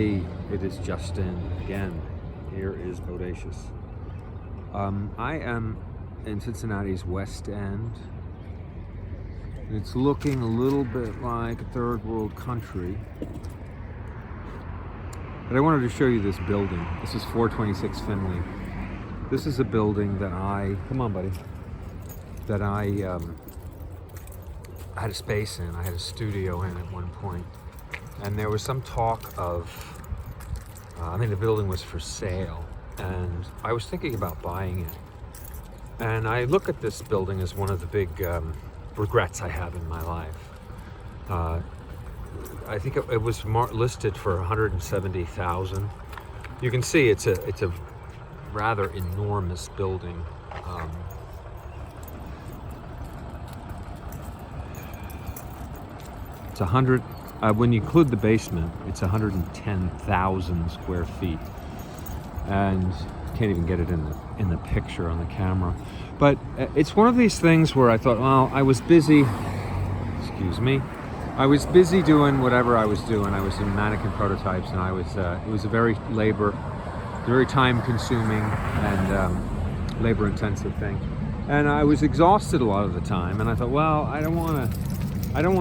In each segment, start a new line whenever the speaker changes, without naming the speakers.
Hey, it is Justin again. Here is Bodacious. I am in Cincinnati's West End. And it's looking a little bit like a third world country. But I wanted to show you this building. This is 426 Finley. This is a building that come on buddy, that I had a space in. I had a studio in at one point. And there was some talk of, the building was for sale, and I was thinking about buying it. And I look at this building as one of the big regrets I have in my life. I think it was listed for $170,000. You can see it's a rather enormous building. It's 100. When you include the basement, it's 110,000 square feet, and can't even get it in the picture on the camera. But it's one of these things where I thought, well, I was busy. Excuse me. I was busy doing whatever I was doing. I was in mannequin prototypes, and it was a very time-consuming and labor-intensive thing. And I was exhausted a lot of the time, and I thought, well, I don't want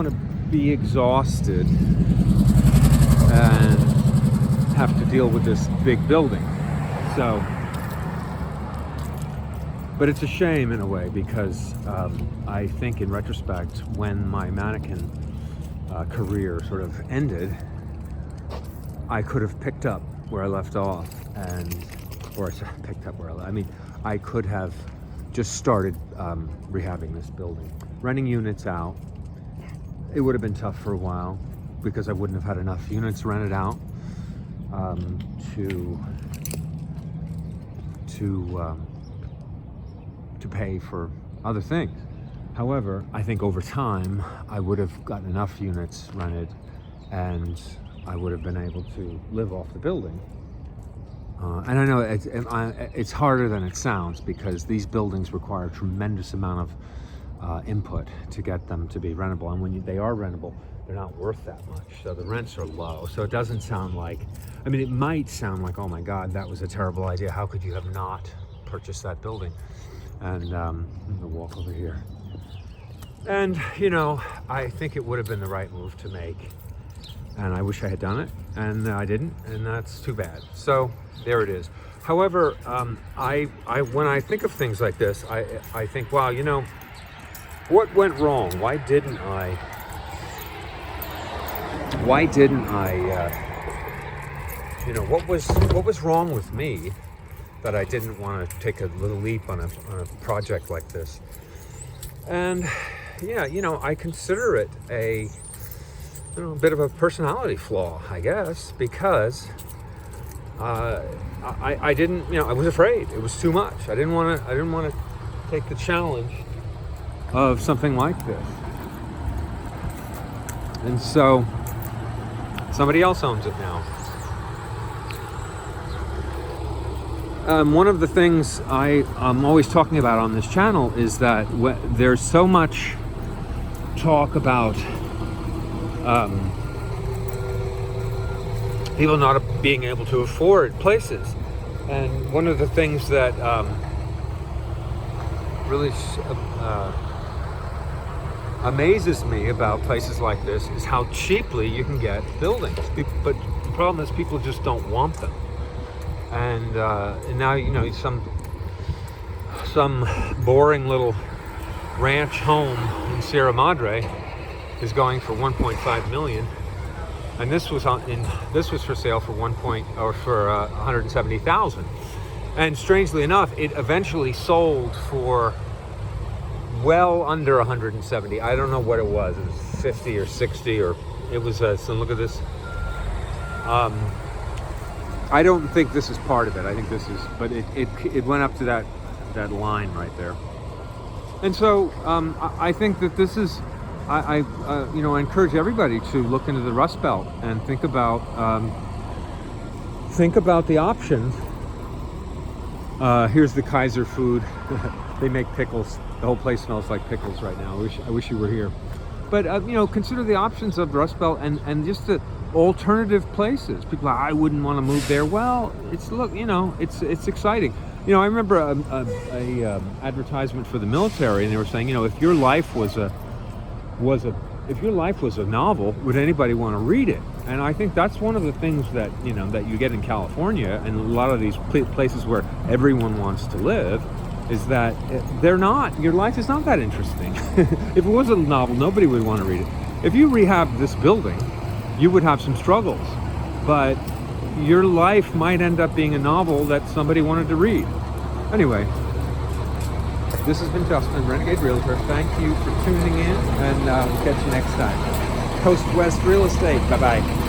to be exhausted and have to deal with this big building. So, but it's a shame in a way, because I think in retrospect, when my mannequin career sort of ended, I could have picked up where I left off, I could have just started rehabbing this building, renting units out. It would have been tough for a while because I wouldn't have had enough units rented out to pay for other things. However, I think over time I would have gotten enough units rented, and I would have been able to live off the building. And I know it's harder than it sounds, because these buildings require a tremendous amount of input to get them to be rentable, and when they are rentable, they're not worth that much, so the rents are low. So it doesn't sound like, it might sound like, oh my God, that was a terrible idea, how could you have not purchased that building? And I'm gonna walk over here, and I think it would have been the right move to make, and I wish I had done it, and I didn't, and that's too bad. So there it is. However, when I think of things like this, I think, wow, what went wrong? Why didn't I, what was wrong with me that I didn't want to take a little leap on a project like this? And yeah, I consider it a bit of a personality flaw, I guess, because I didn't, I was afraid. It was too much. I didn't want to take the challenge of something like this. And so somebody else owns it now. One of the things I'm always talking about on this channel is that there's so much talk about people not being able to afford places. And one of the things that really amazes me about places like this is how cheaply you can get buildings. But the problem is people just don't want them. And now, some boring little ranch home in Sierra Madre is going for 1.5 million. And this was for sale for 170,000. And strangely enough, it eventually sold for well under 170. I don't know what it was. It was 50 or 60, or it was. So look at this. I don't think this is part of it. I think this is, but it went up to that line right there. And so I think that this is. I encourage everybody to look into the Rust Belt and think about the options. Here's the Kaiser food. They make pickles. The whole place smells like pickles right now. I wish you were here. But consider the options of Rust Belt, and just alternative places. People are, I wouldn't want to move there. Well, it's it's exciting. I remember a advertisement for the military, and they were saying, if your life was a novel, would anybody want to read it? And I think that's one of the things that that you get in California and a lot of these places where everyone wants to live, is that your life is not that interesting. If it was a novel, nobody would want to read it. If you rehab this building, you would have some struggles, but your life might end up being a novel that somebody wanted to read. Anyway, this has been Justin, Renegade Realtor. Thank you for tuning in, and we'll catch you next time. Coast West Real Estate. Bye-bye.